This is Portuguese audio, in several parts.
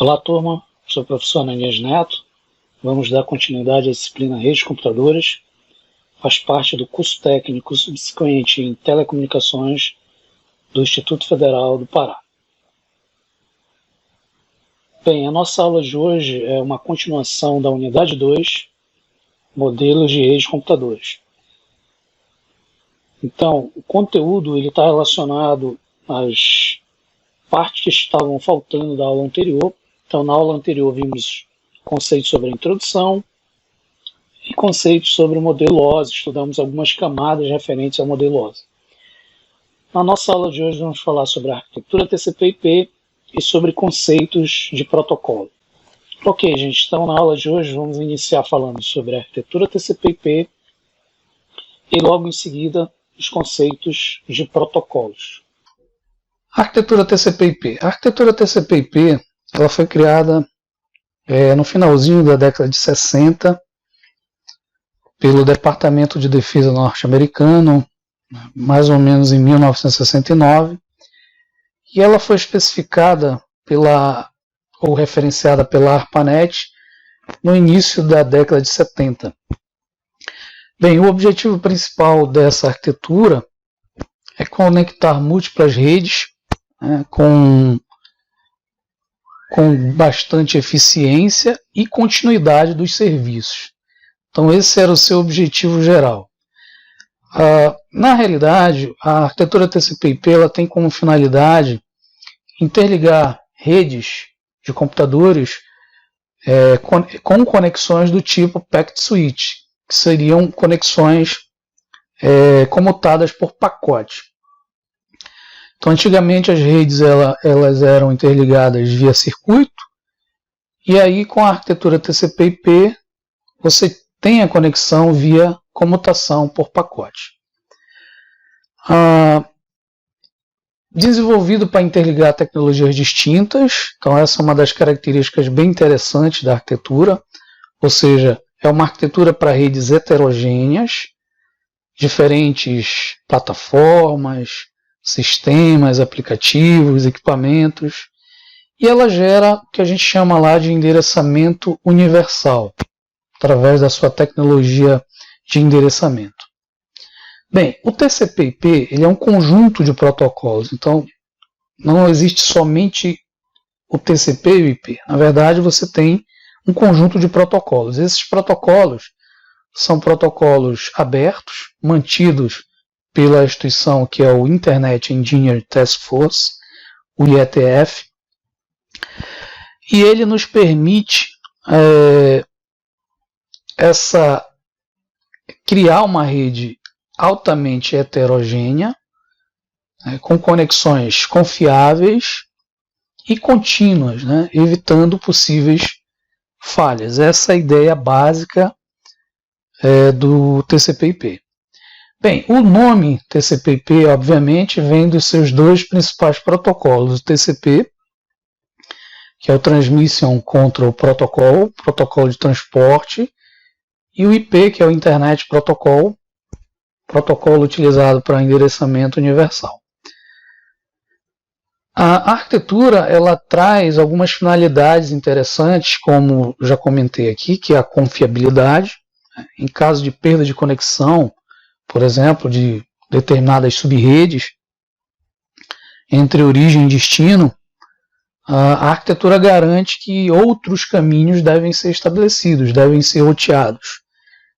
Olá, turma. Sou o professor Ananias Neto. Vamos dar continuidade à disciplina Redes de Computadores. Faz parte do curso técnico subsequente em Telecomunicações do Instituto Federal do Pará. Bem, a nossa aula de hoje é uma continuação da unidade 2, Modelos de Redes de Computadores. Então, o conteúdo está relacionado às partes que estavam faltando da aula anterior. Então, na aula anterior vimos conceitos sobre a introdução e conceitos sobre o modelo OSI. Estudamos algumas camadas referentes ao modelo OSI. Na nossa aula de hoje vamos falar sobre a arquitetura TCP/IP e sobre conceitos de protocolo. Ok, gente, então na aula de hoje vamos iniciar falando sobre a arquitetura TCP/IP e logo em seguida os conceitos de protocolos. Arquitetura TCP/IP. A arquitetura TCP/IP ela foi criada no finalzinho da década de 60 pelo Departamento de Defesa norte-americano, mais ou menos em 1969, e ela foi especificada ou referenciada pela ARPANET no início da década de 70. Bem, o objetivo principal dessa arquitetura é conectar múltiplas redes com bastante eficiência e continuidade dos serviços. Então esse era o seu objetivo geral. Na realidade, a arquitetura TCP/IP ela tem como finalidade interligar redes de computadores com conexões do tipo Packet Switch, que seriam conexões comutadas por pacote. Então, antigamente as redes elas eram interligadas via circuito, e aí com a arquitetura TCP/IP você tem a conexão via comutação por pacote. Desenvolvido para interligar tecnologias distintas, então essa é uma das características bem interessantes da arquitetura, ou seja, é uma arquitetura para redes heterogêneas, diferentes plataformas, sistemas, aplicativos, equipamentos, e ela gera o que a gente chama lá de endereçamento universal, através da sua tecnologia de endereçamento. Bem, o TCP/IP ele é um conjunto de protocolos, então não existe somente o TCP e o IP. Na verdade, você tem um conjunto de protocolos. Esses protocolos são protocolos abertos, mantidos pela instituição que é o Internet Engineering Task Force, o IETF, e ele nos permite criar uma rede altamente heterogênea, com conexões confiáveis e contínuas, evitando possíveis falhas. Essa é a ideia básica do TCP/IP. Bem, o nome TCP/IP, obviamente, vem dos seus dois principais protocolos. O TCP, que é o Transmission Control Protocol, protocolo de transporte, e o IP, que é o Internet Protocol, protocolo utilizado para endereçamento universal. A arquitetura ela traz algumas finalidades interessantes, como já comentei aqui, que é a confiabilidade. Em caso de perda de conexão, por exemplo, de determinadas subredes entre origem e destino, a arquitetura garante que outros caminhos devem ser estabelecidos, devem ser roteados.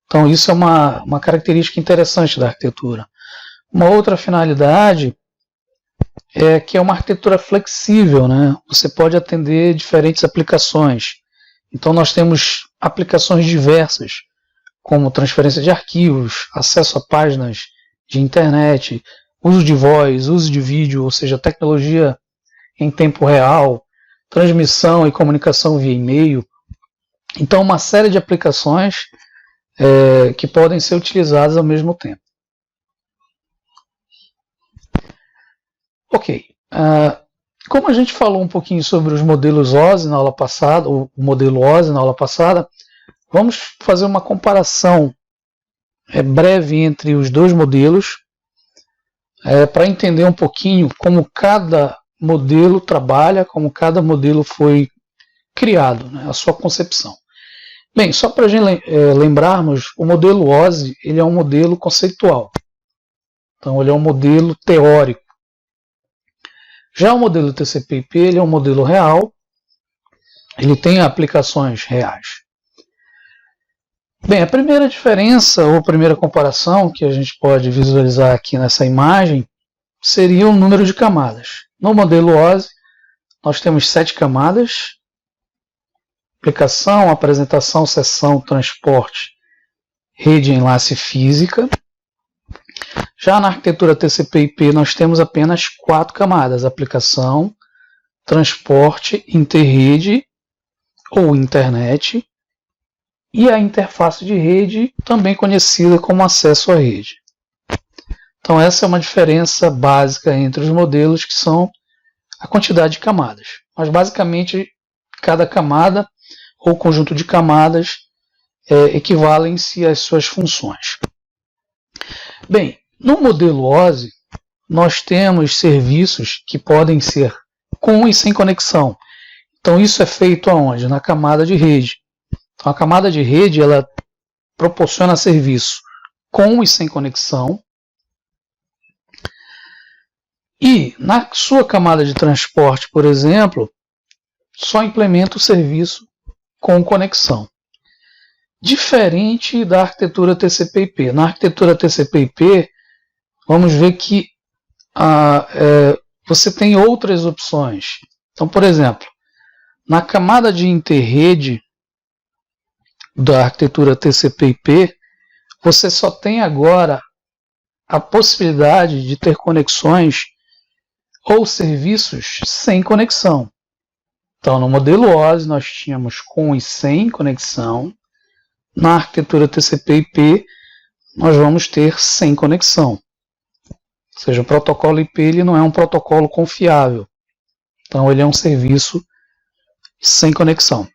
Então isso é uma característica interessante da arquitetura. Uma outra finalidade é que é uma arquitetura flexível, Você pode atender diferentes aplicações. Então nós temos aplicações diversas, como transferência de arquivos, acesso a páginas de internet, uso de voz, uso de vídeo, ou seja, tecnologia em tempo real, transmissão e comunicação via e-mail. Então, uma série de aplicações que podem ser utilizadas ao mesmo tempo. Ok. Como a gente falou um pouquinho sobre os modelos OSI na aula passada, o modelo OSI na aula passada, vamos fazer uma comparação breve entre os dois modelos para entender um pouquinho como cada modelo trabalha, como cada modelo foi criado, né, a sua concepção. Bem, só para a gente lembrarmos, o modelo OSI ele é um modelo conceitual. Então ele é um modelo teórico. Já o modelo TCP/IP ele é um modelo real, ele tem aplicações reais. Bem, a primeira diferença ou a primeira comparação que a gente pode visualizar aqui nessa imagem seria o número de camadas. No modelo OSI nós temos 7 camadas: aplicação, apresentação, sessão, transporte, rede, enlace, física. Já na arquitetura TCP/IP nós temos apenas 4 camadas: aplicação, transporte, interrede ou internet e a interface de rede, também conhecida como acesso à rede. Então essa é uma diferença básica entre os modelos, que são a quantidade de camadas. Mas basicamente cada camada ou conjunto de camadas equivalem-se às suas funções. Bem, no modelo OSI, nós temos serviços que podem ser com e sem conexão. Então isso é feito aonde? Na camada de rede. Então a camada de rede ela proporciona serviço com e sem conexão. E na sua camada de transporte, por exemplo, só implementa o serviço com conexão. Diferente da arquitetura TCP/IP. Na arquitetura TCP/IP, vamos ver que você tem outras opções. Então, por exemplo, na camada de interrede da arquitetura TCP/IP, você só tem agora a possibilidade de ter conexões ou serviços sem conexão. Então, no modelo OSI, nós tínhamos com e sem conexão. Na arquitetura TCP/IP, nós vamos ter sem conexão. Ou seja, o protocolo IP ele não é um protocolo confiável. Então, ele é um serviço sem conexão.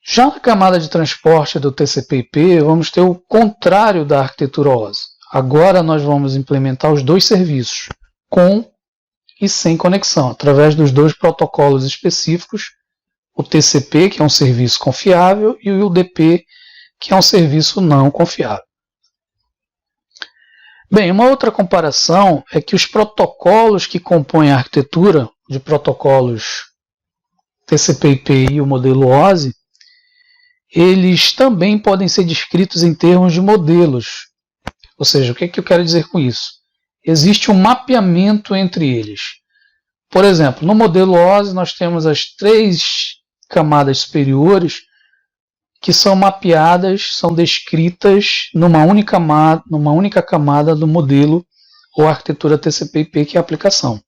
Já na camada de transporte do TCP/IP, vamos ter o contrário da arquitetura OSI. Agora nós vamos implementar os dois serviços, com e sem conexão, através dos dois protocolos específicos, o TCP, que é um serviço confiável, e o UDP, que é um serviço não confiável. Bem, uma outra comparação é que os protocolos que compõem a arquitetura de protocolos TCP/IP e o modelo OSI, eles também podem ser descritos em termos de modelos. Ou seja, o que eu quero dizer com isso? Existe um mapeamento entre eles. Por exemplo, no modelo OSI nós temos as 3 camadas superiores que são mapeadas, são descritas numa única camada do modelo ou arquitetura TCP/IP, que é a aplicação.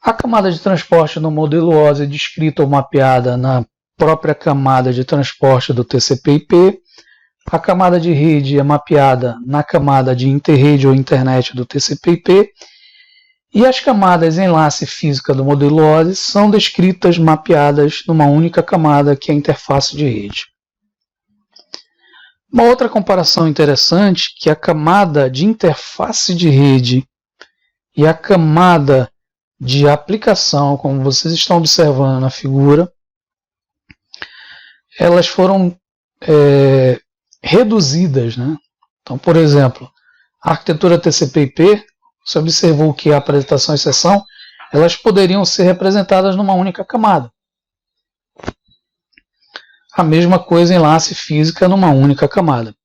A camada de transporte no modelo OSI é descrita ou mapeada na própria camada de transporte do TCP/IP. A camada de rede é mapeada na camada de interrede ou internet do TCP/IP. E as camadas enlace física do modelo OSI são descritas, mapeadas numa única camada, que é a interface de rede. Uma outra comparação interessante é que a camada de interface de rede e a camada de aplicação, como vocês estão observando na figura, elas foram reduzidas, né? Então, por exemplo, a arquitetura TCP/IP, você observou que a apresentação e sessão, elas poderiam ser representadas numa única camada. A mesma coisa em enlace física numa única camada.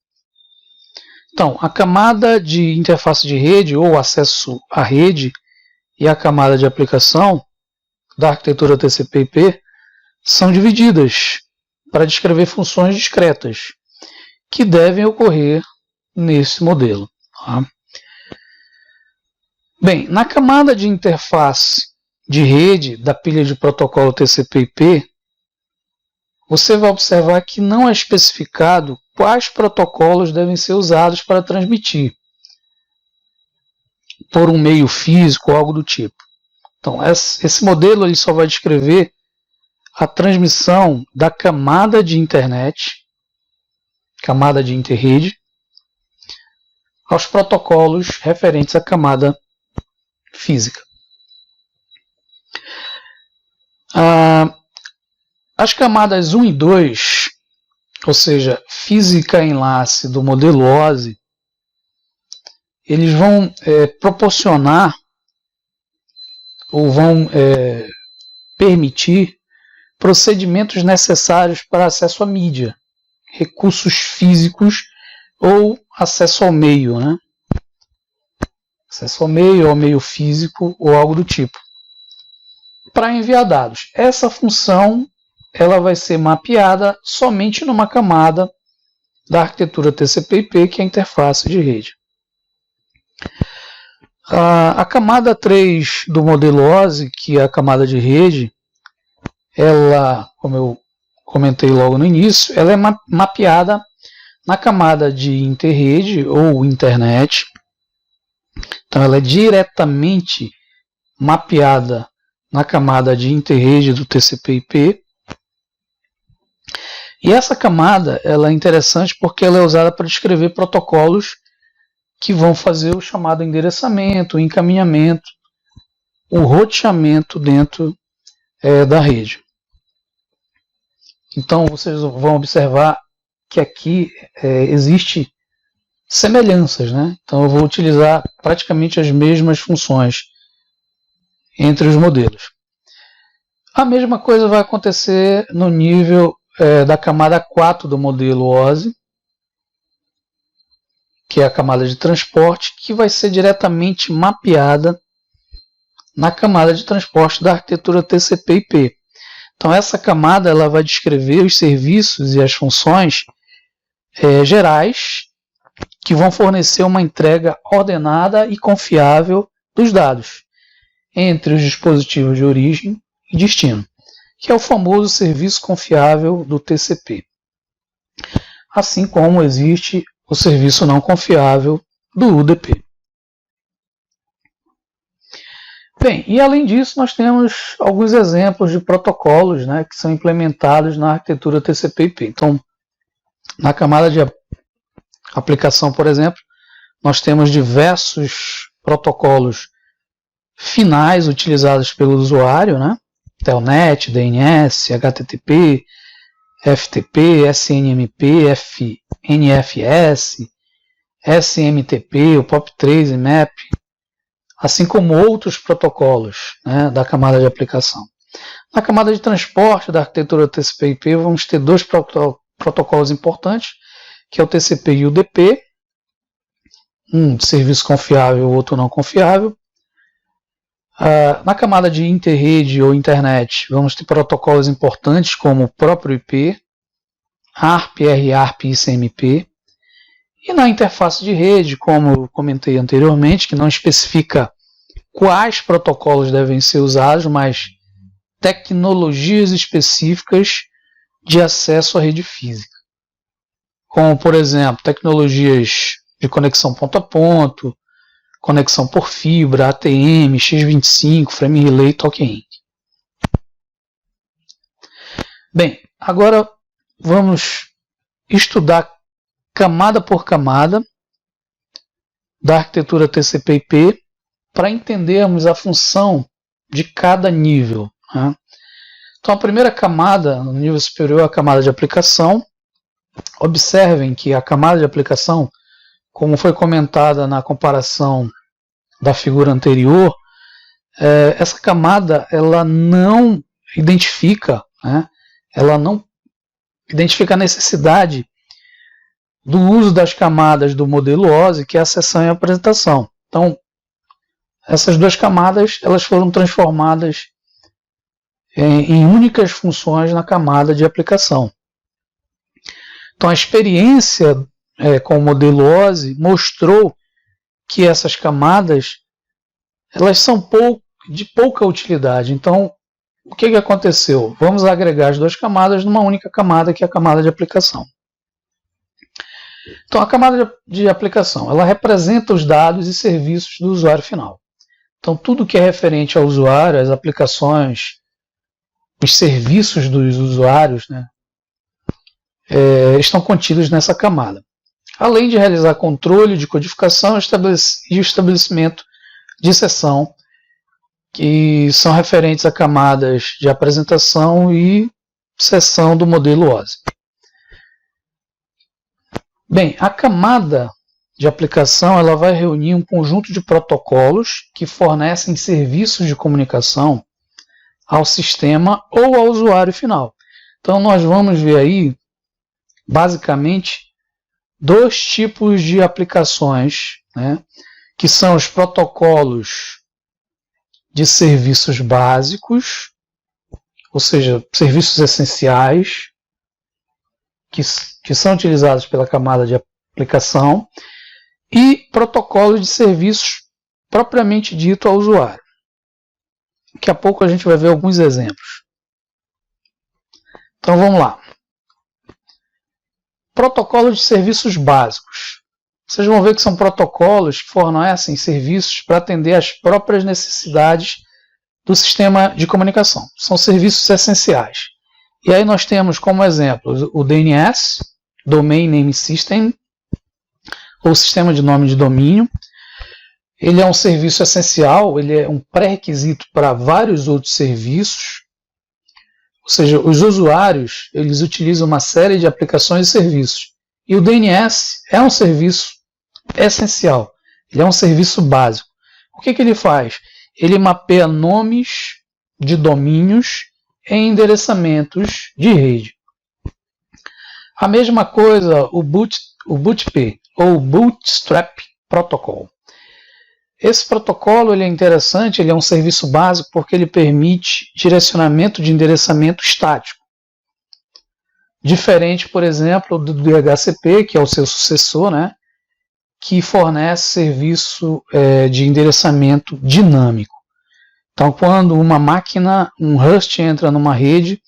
Então, a camada de interface de rede ou acesso à rede e a camada de aplicação da arquitetura TCP/IP são divididas para descrever funções discretas que devem ocorrer nesse modelo. Tá? Bem, na camada de interface de rede da pilha de protocolo TCP/IP, você vai observar que não é especificado quais protocolos devem ser usados para transmitir, por um meio físico ou algo do tipo. Então, esse modelo ele só vai descrever a transmissão da camada de internet, camada de interrede, aos protocolos referentes à camada física. As camadas 1 e 2, ou seja, física enlace do modelo OSI, eles vão proporcionar ou vão permitir procedimentos necessários para acesso à mídia, recursos físicos ou acesso ao meio, né? Acesso ao meio físico ou algo do tipo, para enviar dados. Essa função ela vai ser mapeada somente numa camada da arquitetura TCP/IP, que é a interface de rede. A camada 3 do modelo OSI, que é a camada de rede, ela, como eu comentei logo no início, ela é mapeada na camada de interrede ou internet. Então ela é diretamente mapeada na camada de interrede do TCP/IP. E essa camada ela é interessante porque ela é usada para descrever protocolos que vão fazer o chamado endereçamento, o encaminhamento, o roteamento dentro da rede. Então vocês vão observar que aqui existe semelhanças, né? Então eu vou utilizar praticamente as mesmas funções entre os modelos. A mesma coisa vai acontecer no nível da camada 4 do modelo OSI, que é a camada de transporte, que vai ser diretamente mapeada na camada de transporte da arquitetura TCP/IP. Então essa camada ela vai descrever os serviços e as funções gerais que vão fornecer uma entrega ordenada e confiável dos dados entre os dispositivos de origem e destino, que é o famoso serviço confiável do TCP. Assim como existe o serviço não confiável do UDP. Bem, e além disso nós temos alguns exemplos de protocolos, né, que são implementados na arquitetura TCP/IP. Então, na camada de aplicação, por exemplo, nós temos diversos protocolos finais utilizados pelo usuário, né? Telnet, DNS, HTTP, FTP, SNMP, NFS, SMTP, o POP3 e MAP, assim como outros protocolos, né, da camada de aplicação. Na camada de transporte da arquitetura TCP/IP vamos ter dois protocolos importantes, que é o TCP e o UDP, um de serviço confiável, o outro não confiável. Na camada de interrede ou internet, vamos ter protocolos importantes como o próprio IP, ARP, RARP e ICMP. E na interface de rede, como eu comentei anteriormente, que não especifica quais protocolos devem ser usados, mas tecnologias específicas de acesso à rede física. Como, por exemplo, tecnologias de conexão ponto a ponto, conexão por fibra, ATM, X25, Frame Relay, Token. Bem, agora vamos estudar camada por camada da arquitetura TCP/IP para entendermos a função de cada nível, né? Então a primeira camada, no nível superior, é a camada de aplicação. Observem que a camada de aplicação, como foi comentada na comparação da figura anterior, essa camada ela não identifica, né? Ela não identifica a necessidade do uso das camadas do modelo OSI, que é a seção e a apresentação. Então, essas duas camadas elas foram transformadas em únicas funções na camada de aplicação. Então, a experiência com o modelo OSI mostrou que essas camadas elas são de pouca utilidade. Então, o que aconteceu? Vamos agregar as duas camadas numa única camada, que é a camada de aplicação. Então, a camada de aplicação ela representa os dados e serviços do usuário final. Então, tudo que é referente ao usuário, as aplicações, os serviços dos usuários, né, estão contidos nessa camada. Além de realizar controle de codificação e o estabelecimento de seção, que são referentes a camadas de apresentação e seção do modelo OSI. Bem, a camada de aplicação ela vai reunir um conjunto de protocolos que fornecem serviços de comunicação ao sistema ou ao usuário final. Então nós vamos ver aí, basicamente, dois tipos de aplicações, né, que são os protocolos de serviços básicos, ou seja, serviços essenciais, que são utilizados pela camada de aplicação, e protocolos de serviços propriamente dito ao usuário. Daqui a pouco a gente vai ver alguns exemplos. Então vamos lá. Protocolos de serviços básicos. Vocês vão ver que são protocolos que fornecem serviços para atender às próprias necessidades do sistema de comunicação. São serviços essenciais. E aí nós temos como exemplo o DNS, Domain Name System, ou Sistema de Nome de Domínio. Ele é um serviço essencial, ele é um pré-requisito para vários outros serviços. Ou seja, os usuários eles utilizam uma série de aplicações e serviços. E o DNS é um serviço essencial, ele é um serviço básico. O que ele faz? Ele mapeia nomes de domínios em endereçamentos de rede. A mesma coisa o BOOTP, ou Bootstrap Protocol. Esse protocolo ele é interessante, ele é um serviço básico porque ele permite direcionamento de endereçamento estático. Diferente, por exemplo, do DHCP, que é o seu sucessor, né, que fornece serviço de endereçamento dinâmico. Então, quando uma máquina, um host entra numa rede,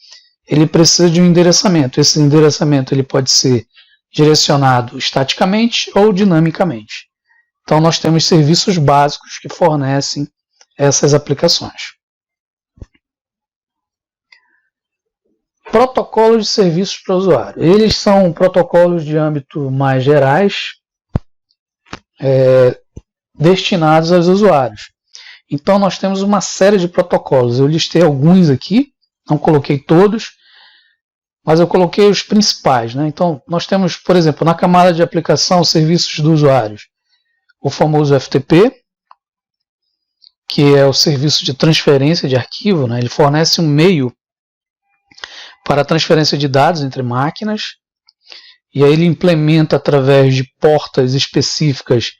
ele precisa de um endereçamento. Esse endereçamento ele pode ser direcionado estaticamente ou dinamicamente. Então, nós temos serviços básicos que fornecem essas aplicações. Protocolos de serviços para o usuário. Eles são protocolos de âmbito mais gerais, destinados aos usuários. Então, nós temos uma série de protocolos. Eu listei alguns aqui, não coloquei todos, mas eu coloquei os principais, né? Então, nós temos, por exemplo, na camada de aplicação, serviços dos usuários, o famoso FTP, que é o serviço de transferência de arquivo, né? Ele fornece um meio para a transferência de dados entre máquinas, e aí ele implementa através de portas específicas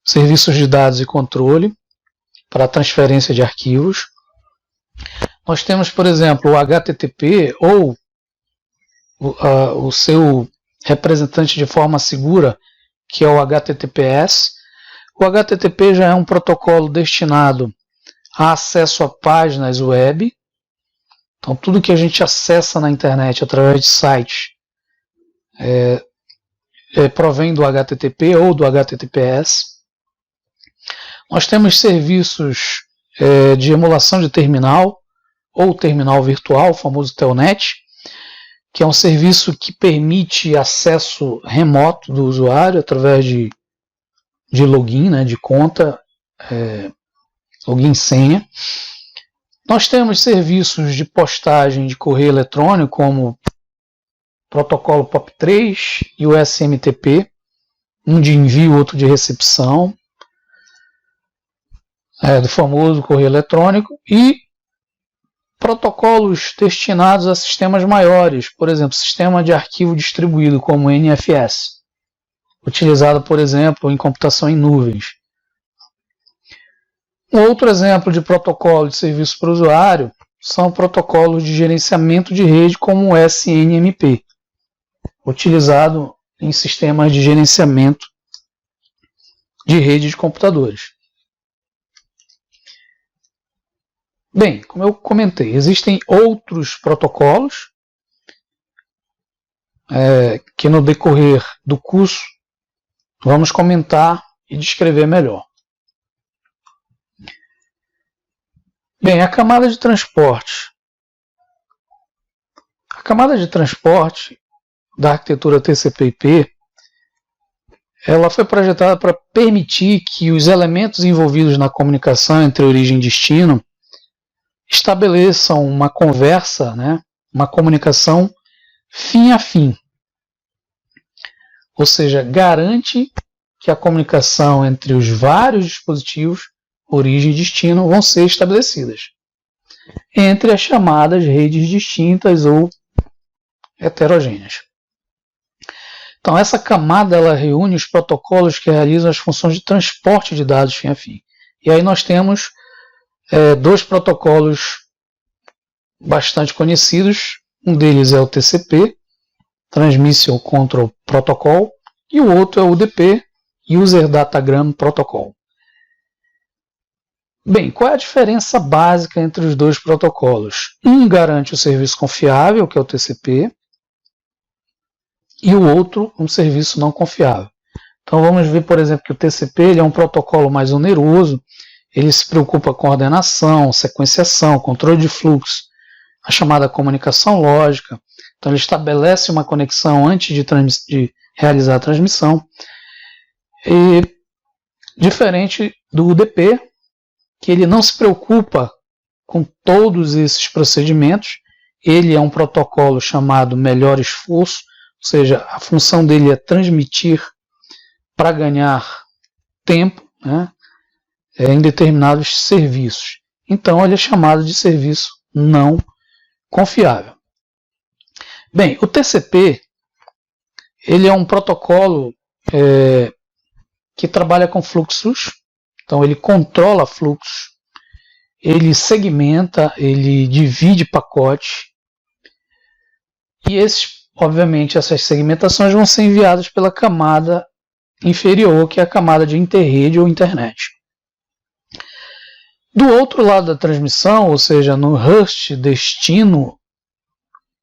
serviços de dados e controle para a transferência de arquivos. Nós temos, por exemplo, o HTTP ou o seu representante de forma segura, que é o HTTPS. O HTTP já é um protocolo destinado a acesso a páginas web. Então, tudo que a gente acessa na internet através de sites provém do HTTP ou do HTTPS. Nós temos serviços de emulação de terminal ou terminal virtual, o famoso Telnet, que é um serviço que permite acesso remoto do usuário através de login, né, de conta, login e senha. Nós temos serviços de postagem de correio eletrônico, como o protocolo POP3 e o SMTP, um de envio, outro de recepção, do famoso correio eletrônico, e protocolos destinados a sistemas maiores, por exemplo, sistema de arquivo distribuído, como o NFS, utilizado, por exemplo, em computação em nuvens. Um outro exemplo de protocolo de serviço para o usuário são protocolos de gerenciamento de rede, como o SNMP, utilizado em sistemas de gerenciamento de rede de computadores. Bem, como eu comentei, existem outros protocolos que no decorrer do curso vamos comentar e descrever melhor. Bem, a camada de transporte. A camada de transporte da arquitetura TCP/IP, ela foi projetada para permitir que os elementos envolvidos na comunicação entre origem e destino estabeleçam uma conversa, né, uma comunicação fim a fim. Ou seja, garante que a comunicação entre os vários dispositivos, origem e destino, vão ser estabelecidas entre as chamadas redes distintas ou heterogêneas. Então, essa camada ela reúne os protocolos que realizam as funções de transporte de dados fim a fim. E aí nós temos dois protocolos bastante conhecidos. Um deles é o TCP, Transmission Control Protocol, e o outro é o UDP, User Datagram Protocol. Bem, qual é a diferença básica entre os dois protocolos? Um garante o serviço confiável, que é o TCP, e o outro um serviço não confiável. Então vamos ver, por exemplo, que o TCP ele é um protocolo mais oneroso, ele se preocupa com coordenação, sequenciação, controle de fluxo, a chamada comunicação lógica. Então ele estabelece uma conexão antes de realizar a transmissão. E diferente do UDP, que ele não se preocupa com todos esses procedimentos, ele é um protocolo chamado melhor esforço, ou seja, a função dele é transmitir para ganhar tempo, né, em determinados serviços. Então ele é chamado de serviço não confiável. Bem, o TCP ele é um protocolo que trabalha com fluxos, então ele controla fluxos, ele segmenta, ele divide pacotes, e obviamente essas segmentações vão ser enviadas pela camada inferior, que é a camada de interrede ou internet. Do outro lado da transmissão, ou seja, no host destino,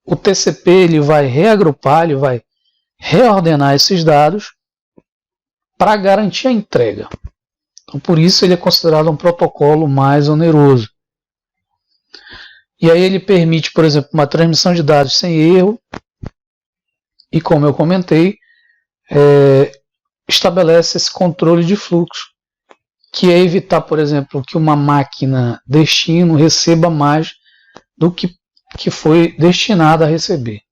o TCP ele vai reagrupar, ele vai reordenar esses dados para garantir a entrega. Então, por isso ele é considerado um protocolo mais oneroso. E aí ele permite, por exemplo, uma transmissão de dados sem erro e, como eu comentei, estabelece esse controle de fluxo, que é evitar, por exemplo, que uma máquina destino receba mais do que foi destinada a receber.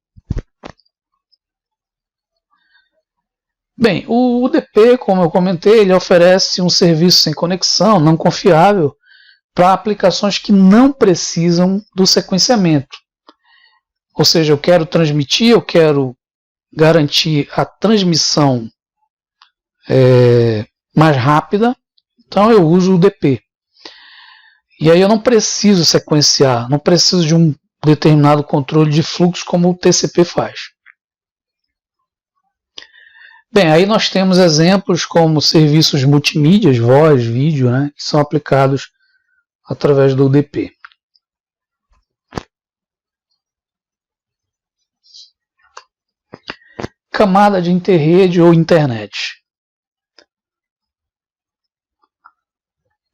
Bem, o UDP, como eu comentei, ele oferece um serviço sem conexão, não confiável, para aplicações que não precisam do sequenciamento. Ou seja, eu quero transmitir, eu quero garantir a transmissão mais rápida, então eu uso o UDP. E aí eu não preciso sequenciar, não preciso de um determinado controle de fluxo como o TCP faz. Bem, aí nós temos exemplos como serviços multimídias, voz, vídeo, né, que são aplicados através do UDP. Camada de interrede ou internet.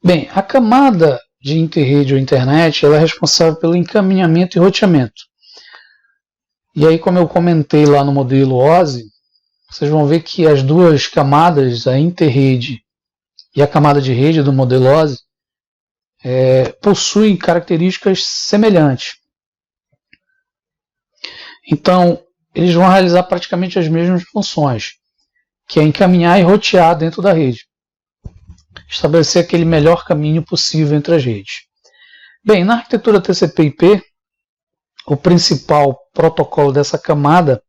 Bem, a camada de interrede ou internet ela é responsável pelo encaminhamento e roteamento. E aí, como eu comentei lá no modelo OSI, vocês vão ver que as duas camadas, a interrede e a camada de rede do modelo OSI, possuem características semelhantes. Então, eles vão realizar praticamente as mesmas funções, que é encaminhar e rotear dentro da rede. Estabelecer aquele melhor caminho possível entre as redes. Bem, na arquitetura TCP/IP, o principal protocolo dessa camada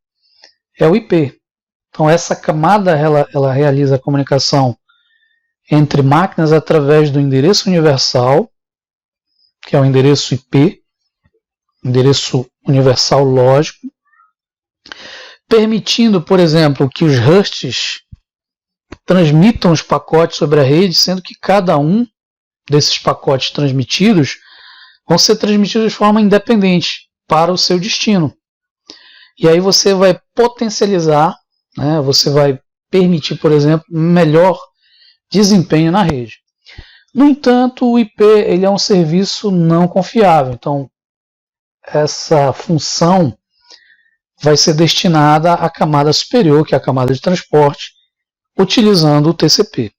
é o IP. Então essa camada ela realiza a comunicação entre máquinas através do endereço universal, que é o endereço IP, endereço universal lógico, permitindo, por exemplo, que os hosts transmitam os pacotes sobre a rede, sendo que cada um desses pacotes transmitidos vão ser transmitidos de forma independente para o seu destino. E aí você vai potencializar, né, você vai permitir, por exemplo, melhor desempenho na rede. No entanto, o IP ele é um serviço não confiável, então essa função vai ser destinada à camada superior, que é a camada de transporte, utilizando o TCP.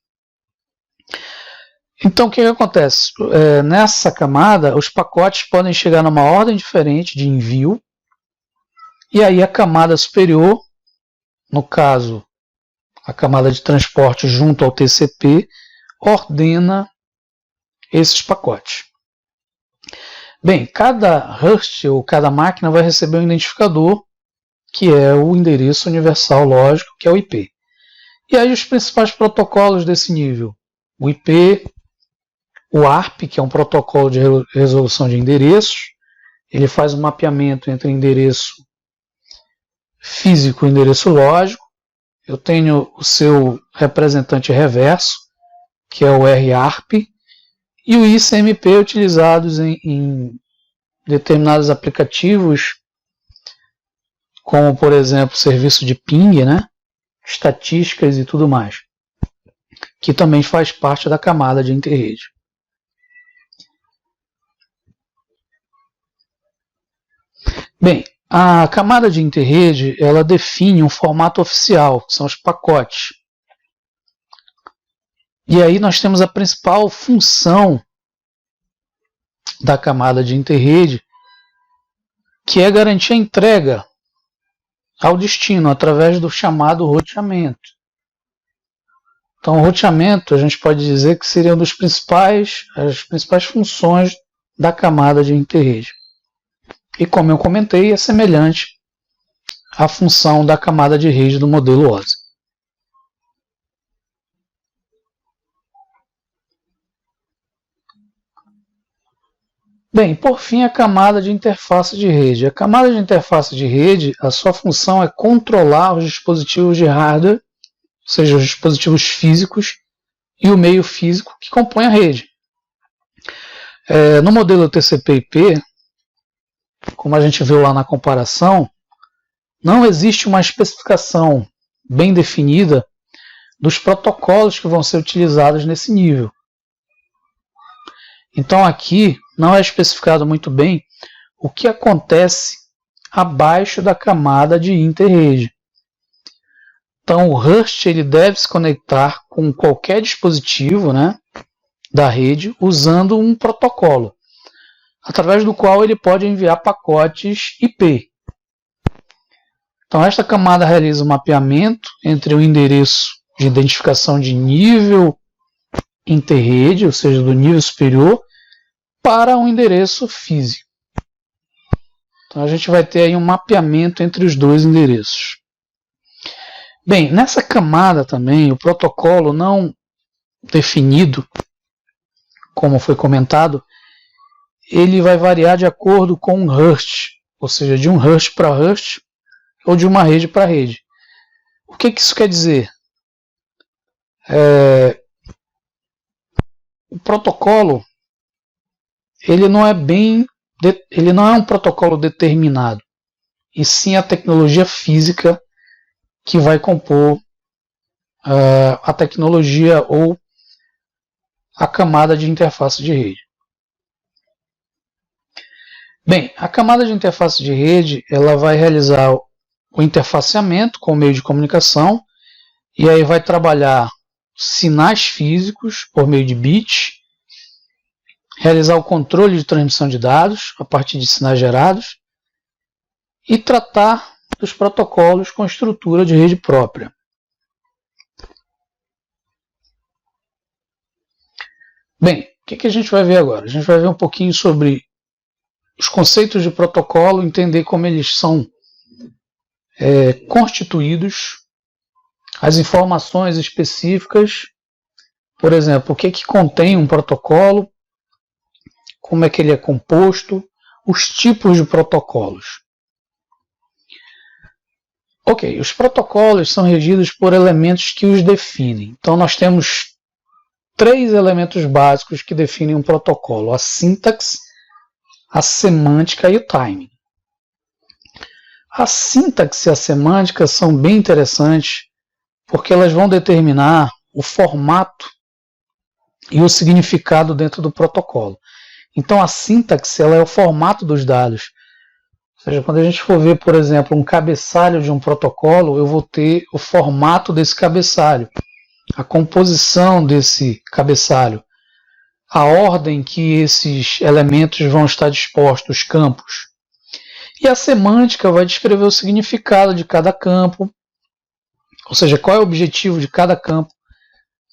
Então o que acontece? Nessa camada, os pacotes podem chegar numa ordem diferente de envio, E aí a camada superior, no caso, a camada de transporte junto ao TCP, ordena esses pacotes. Bem, cada host ou cada máquina vai receber um identificador, que é o endereço universal lógico, que é o IP. E aí os principais protocolos desse nível, o IP, o ARP, que é um protocolo de resolução de endereços, ele faz um mapeamento entre endereço físico e endereço lógico. Eu tenho o seu representante reverso, que é o RARP, e o ICMP utilizados em determinados aplicativos, como, por exemplo, serviço de ping, né? Estatísticas e tudo mais, que também faz parte da camada de interrede. Bem, a camada de interrede, ela define um formato oficial, que são os pacotes. E aí nós temos a principal função da camada de interrede, que é garantir a entrega ao destino através do chamado roteamento. Então, o roteamento, a gente pode dizer que seria as principais funções da camada de interrede. E como eu comentei, é semelhante à função da camada de rede do modelo OSI. Bem, por fim, a camada de interface de rede. A camada de interface de rede, a sua função é controlar os dispositivos de hardware, ou seja, os dispositivos físicos e o meio físico que compõe a rede. No modelo TCP/IP, como a gente viu lá na comparação, não existe uma especificação bem definida dos protocolos que vão ser utilizados nesse nível. Então aqui não é especificado muito bem o que acontece abaixo da camada de interrede. Então o host ele deve se conectar com qualquer dispositivo, né, da rede usando um protocolo, através do qual ele pode enviar pacotes IP. Então esta camada realiza o mapeamento entre o endereço de identificação de nível interrede, ou seja, do nível superior, para um endereço físico. Então a gente vai ter aí um mapeamento entre os dois endereços. Bem, nessa camada também, o protocolo não definido, como foi comentado, ele vai variar de acordo com um host, ou seja, de um host para host ou de uma rede para rede. O que isso quer dizer? O protocolo ele não é um protocolo determinado, e sim a tecnologia física que vai compor a tecnologia ou a camada de interface de rede. Bem, a camada de interface de rede ela vai realizar o interfaceamento com o meio de comunicação, e aí vai trabalhar sinais físicos por meio de bits, realizar o controle de transmissão de dados a partir de sinais gerados e tratar dos protocolos com estrutura de rede própria. Bem, o que a gente vai ver agora? A gente vai ver um pouquinho sobre os conceitos de protocolo, entender como eles são constituídos, as informações específicas, por exemplo, o que contém um protocolo, como é que ele é composto, os tipos de protocolos. Ok, os protocolos são regidos por elementos que os definem. Então nós temos 3 elementos básicos que definem um protocolo: a sintaxe, a semântica e o timing. A sintaxe e a semântica são bem interessantes porque elas vão determinar o formato e o significado dentro do protocolo. Então a sintaxe ela é o formato dos dados. Ou seja, quando a gente for ver, por exemplo, um cabeçalho de um protocolo, eu vou ter o formato desse cabeçalho, a composição desse cabeçalho, a ordem que esses elementos vão estar dispostos, os campos. E a semântica vai descrever o significado de cada campo, ou seja, qual é o objetivo de cada campo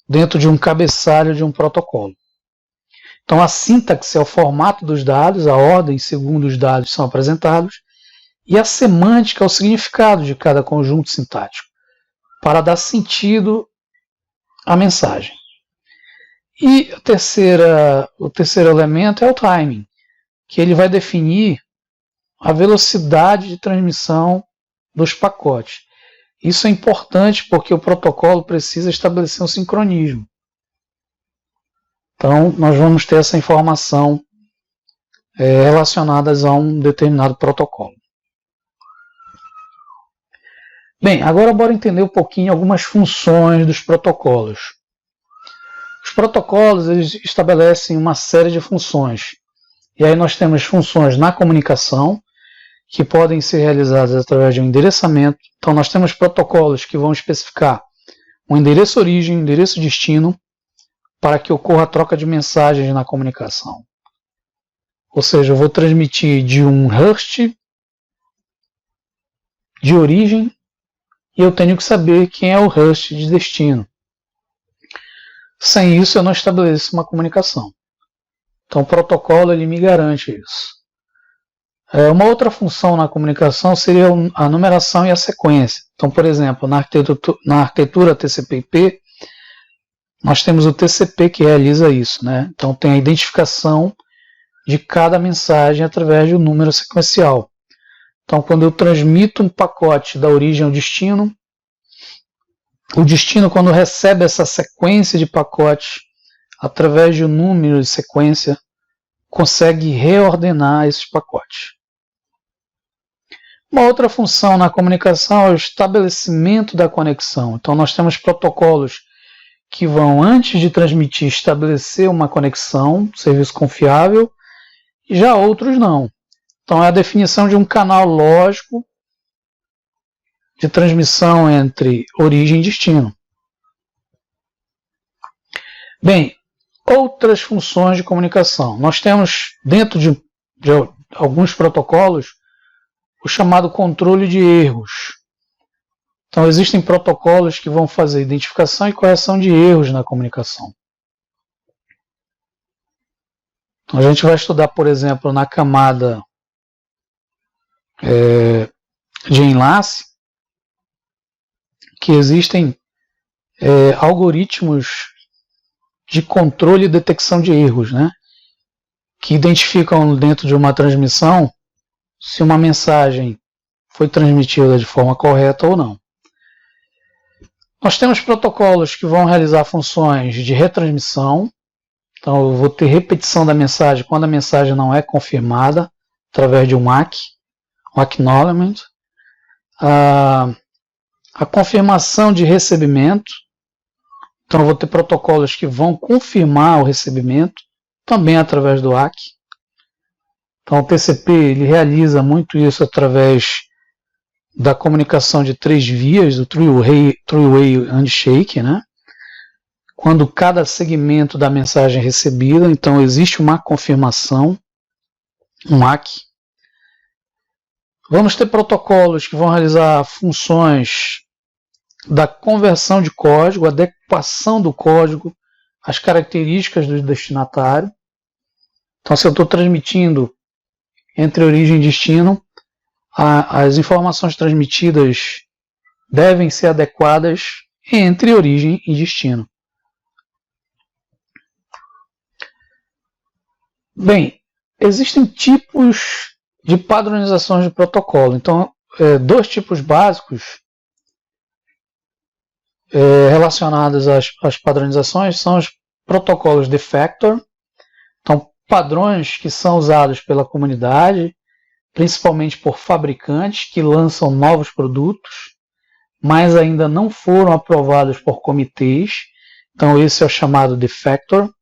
dentro de um cabeçalho de um protocolo. Então a sintaxe é o formato dos dados, a ordem segundo os dados são apresentados, e a semântica é o significado de cada conjunto sintático, para dar sentido à mensagem. E o terceiro elemento é o timing, que ele vai definir a velocidade de transmissão dos pacotes. Isso é importante porque o protocolo precisa estabelecer um sincronismo. Então, nós vamos ter essa informação relacionada a um determinado protocolo. Bem, agora bora entender um pouquinho algumas funções dos protocolos. Os protocolos eles estabelecem uma série de funções. E aí nós temos funções na comunicação, que podem ser realizadas através de um endereçamento. Então nós temos protocolos que vão especificar um endereço origem, um endereço destino, para que ocorra a troca de mensagens na comunicação. Ou seja, eu vou transmitir de um host de origem e eu tenho que saber quem é o host de destino. Sem isso eu não estabeleço uma comunicação. Então o protocolo ele me garante isso. Uma outra função na comunicação seria a numeração e a sequência. Então, por exemplo, na arquitetura TCP/IP, nós temos o TCP que realiza isso, né? Então tem a identificação de cada mensagem através de um número sequencial. Então quando eu transmito um pacote da origem ao destino, o destino quando recebe essa sequência de pacotes através de um número de sequência, consegue reordenar esses pacotes. Uma outra função na comunicação é o estabelecimento da conexão. Então nós temos protocolos que vão, antes de transmitir, estabelecer uma conexão, serviço confiável, e já outros não. Então é a definição de um canal lógico de transmissão entre origem e destino. Bem, outras funções de comunicação. Nós temos, dentro de alguns protocolos, o chamado controle de erros. Então existem protocolos que vão fazer identificação e correção de erros na comunicação. Então, a gente vai estudar, por exemplo, na camada de enlace, que existem algoritmos de controle e detecção de erros, né? Que identificam dentro de uma transmissão se uma mensagem foi transmitida de forma correta ou não. Nós temos protocolos que vão realizar funções de retransmissão. Então eu vou ter repetição da mensagem quando a mensagem não é confirmada, através de um ACK, um acknowledgement. A confirmação de recebimento. Então eu vou ter protocolos que vão confirmar o recebimento, também através do ACK. Então o TCP ele realiza muito isso através da comunicação de 3 vias, do three-way handshake, né? Quando cada segmento da mensagem é recebida, então existe uma confirmação, um ACK. Vamos ter protocolos que vão realizar funções da conversão de código, adequação do código às características do destinatário. Então, se eu estou transmitindo entre origem e destino, as informações transmitidas devem ser adequadas entre origem e destino. Bem, existem tipos de padronizações de protocolo. Então, 2 tipos básicos relacionados às padronizações são os protocolos de factor, então padrões que são usados pela comunidade, principalmente por fabricantes que lançam novos produtos, mas ainda não foram aprovados por comitês. Então esse é o chamado de factor.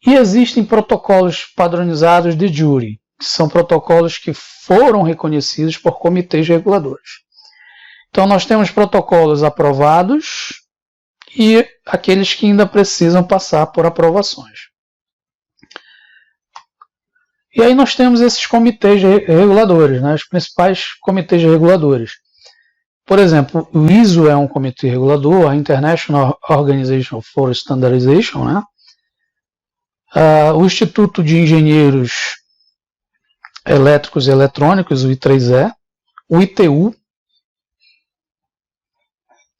E existem protocolos padronizados de jure, que são protocolos que foram reconhecidos por comitês reguladores. Então nós temos protocolos aprovados e aqueles que ainda precisam passar por aprovações. E aí nós temos esses comitês reguladores, né, os principais comitês reguladores. Por exemplo, o ISO é um comitê regulador, a International Organization for Standardization, né? O Instituto de Engenheiros Elétricos e Eletrônicos, o I3E, o ITU,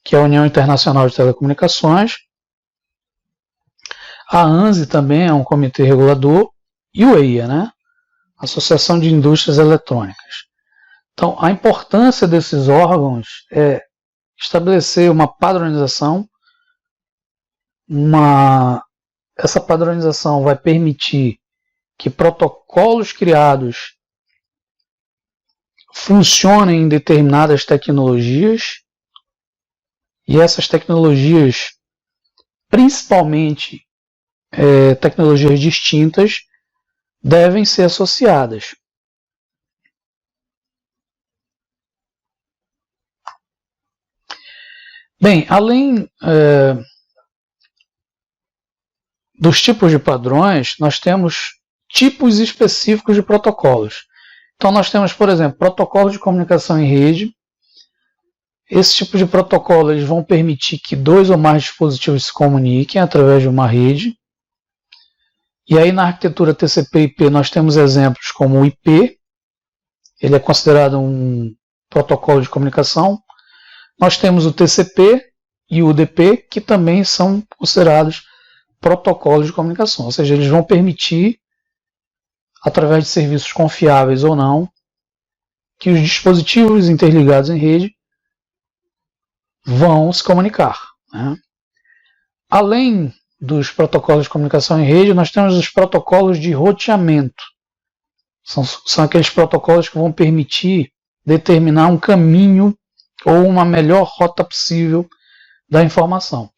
que é a União Internacional de Telecomunicações, a ANSI também é um comitê regulador, e o EIA, né? Associação de Indústrias Eletrônicas. Então, a importância desses órgãos é estabelecer uma padronização. Essa padronização vai permitir que protocolos criados funcionem em determinadas tecnologias, e essas tecnologias, principalmente tecnologias distintas, devem ser associadas. Bem, além dos tipos de padrões, nós temos tipos específicos de protocolos. Então nós temos, por exemplo, protocolos de comunicação em rede. Esse tipo de protocolo eles vão permitir que dois ou mais dispositivos se comuniquem através de uma rede. E aí na arquitetura TCP/IP nós temos exemplos como o IP, ele é considerado um protocolo de comunicação. Nós temos o TCP e o UDP, que também são considerados protocolos de comunicação, ou seja, eles vão permitir, através de serviços confiáveis ou não, que os dispositivos interligados em rede vão se comunicar, né? Além dos protocolos de comunicação em rede, nós temos os protocolos de roteamento. São aqueles protocolos que vão permitir determinar um caminho ou uma melhor rota possível da informação.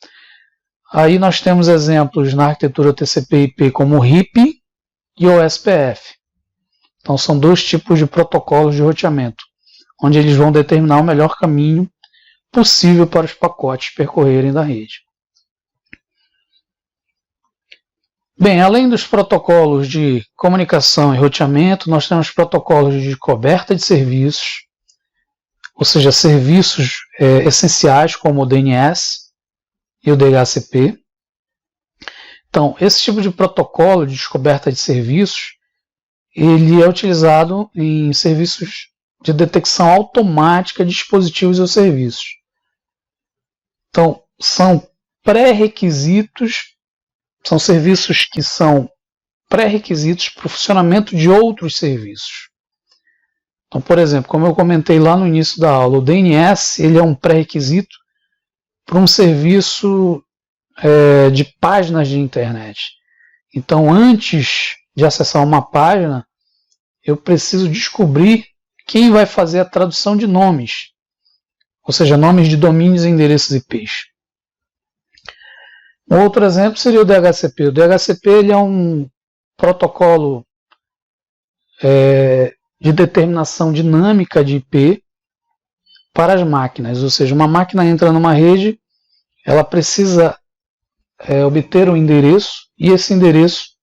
Aí nós temos exemplos na arquitetura TCP/IP como o RIP e o SPF. Então são dois tipos de protocolos de roteamento, onde eles vão determinar o melhor caminho possível para os pacotes percorrerem da rede. Bem, além dos protocolos de comunicação e roteamento, nós temos protocolos de coberta de serviços, ou seja, serviços essenciais como o DNS e o DHCP. Então, esse tipo de protocolo de descoberta de serviços, ele é utilizado em serviços de detecção automática de dispositivos ou serviços. Então, são pré-requisitos, são serviços que são pré-requisitos para o funcionamento de outros serviços. Então, por exemplo, como eu comentei lá no início da aula, o DNS ele é um pré-requisito para um serviço de páginas de internet. Então, antes de acessar uma página, eu preciso descobrir quem vai fazer a tradução de nomes, ou seja, nomes de domínios e endereços IPs. Um outro exemplo seria o DHCP. O DHCP ele é um protocolo de determinação dinâmica de IP para as máquinas, ou seja, uma máquina entra numa rede, ela precisa obter um endereço e esse endereço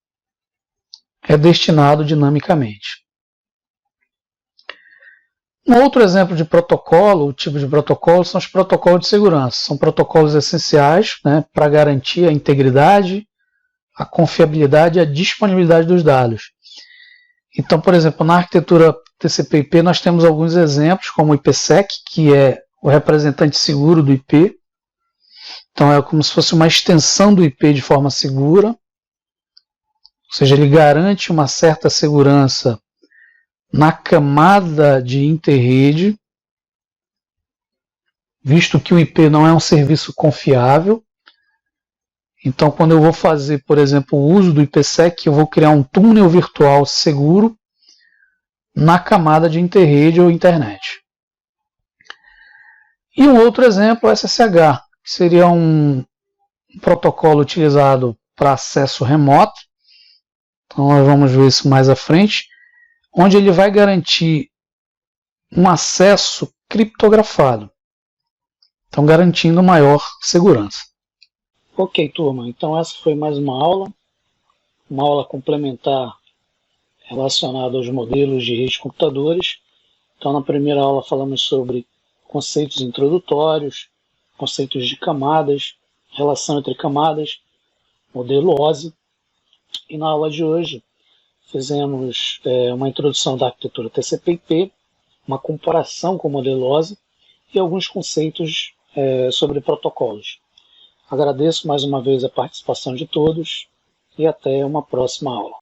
é destinado dinamicamente. Um outro exemplo de protocolo, o tipo de protocolo, são os protocolos de segurança. São protocolos essenciais, né, para garantir a integridade, a confiabilidade e a disponibilidade dos dados. Então, por exemplo, na arquitetura TCP/IP nós temos alguns exemplos, como o IPsec, que é o representante seguro do IP. Então é como se fosse uma extensão do IP de forma segura, ou seja, ele garante uma certa segurança na camada de interrede, visto que o IP não é um serviço confiável. Então, quando eu vou fazer, por exemplo, o uso do IPsec, eu vou criar um túnel virtual seguro na camada de interrede ou internet. E um outro exemplo é o SSH, que seria um protocolo utilizado para acesso remoto. Então, nós vamos ver isso mais à frente, onde ele vai garantir um acesso criptografado, então garantindo maior segurança. Ok, turma, então essa foi mais uma aula complementar relacionado aos modelos de redes de computadores. Então, na primeira aula falamos sobre conceitos introdutórios, conceitos de camadas, relação entre camadas, modelo OSI. E na aula de hoje fizemos uma introdução da arquitetura TCP/IP, uma comparação com o modelo OSI e alguns conceitos sobre protocolos. Agradeço mais uma vez a participação de todos e até uma próxima aula.